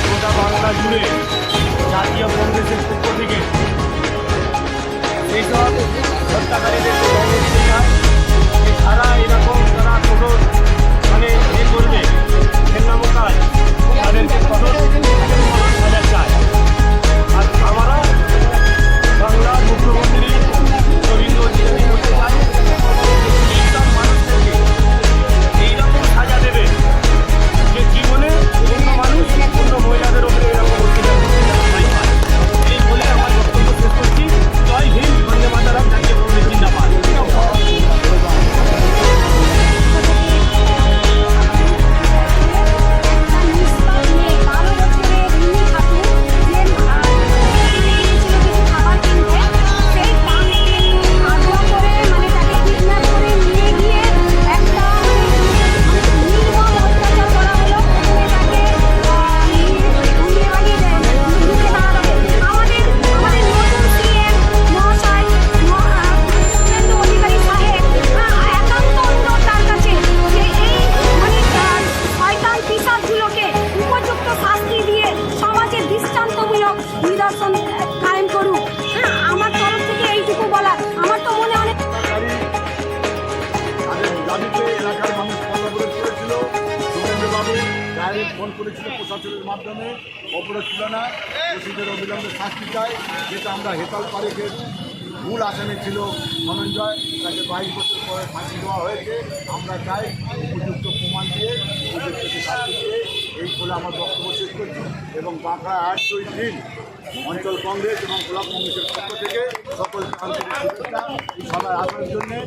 গোটা বাংলা জুড়ে জাতীয় কংগ্রেসের পক্ষ থেকে সেইসব হত্যাকারীদের তারা এরকম তারা কঠোর মানে করবে ঘেন্নামো কাজ তাদেরকে কঠোর সাজা চায়। আর আমরা বাংলার মুখ্যমন্ত্রী রবীন্দ্র অধিকারী করতে চাই এইসব মানুষদেরকে এইরকম সাজা দেবে যে জীবনে অন্য মানুষ অন্য মহিলাদের উপরে এরকম অত্যাচার এই বলে আমার বক্তব্য শেষ করছি। জয় হিন্দ, বন্দে মাতরম, জাতীয় কংগ্রেস জিন্দাবাদ। এলাকার মানুষ অবরোধ করেছিল, সুরেন্দ্রবাবু ডাইরেক্ট ফোন করেছিল প্রশাসনের মাধ্যমে, অবরোধ ছিল না, দোষীদের অবিলম্বে শাস্তি চাই। যেটা আমরা হেতাল পারেখের মূল আসামি ছিল ধনঞ্জয়, তাকে 22 বছর পরে ফাঁসি দেওয়া হয়েছে। আমরা চাই উপযুক্ত প্রমাণ দিয়ে উপযুক্ত শাস্তি দিয়ে এই বলে আমার বক্তব্য শেষ করছি। এবং বাঁকড়া 1, 2, 3 অঞ্চল কংগ্রেস এবং ব্লক কংগ্রেসের পক্ষ থেকে সকল আন্তরিক শুভেচ্ছা এই সভায় আসার জন্যে।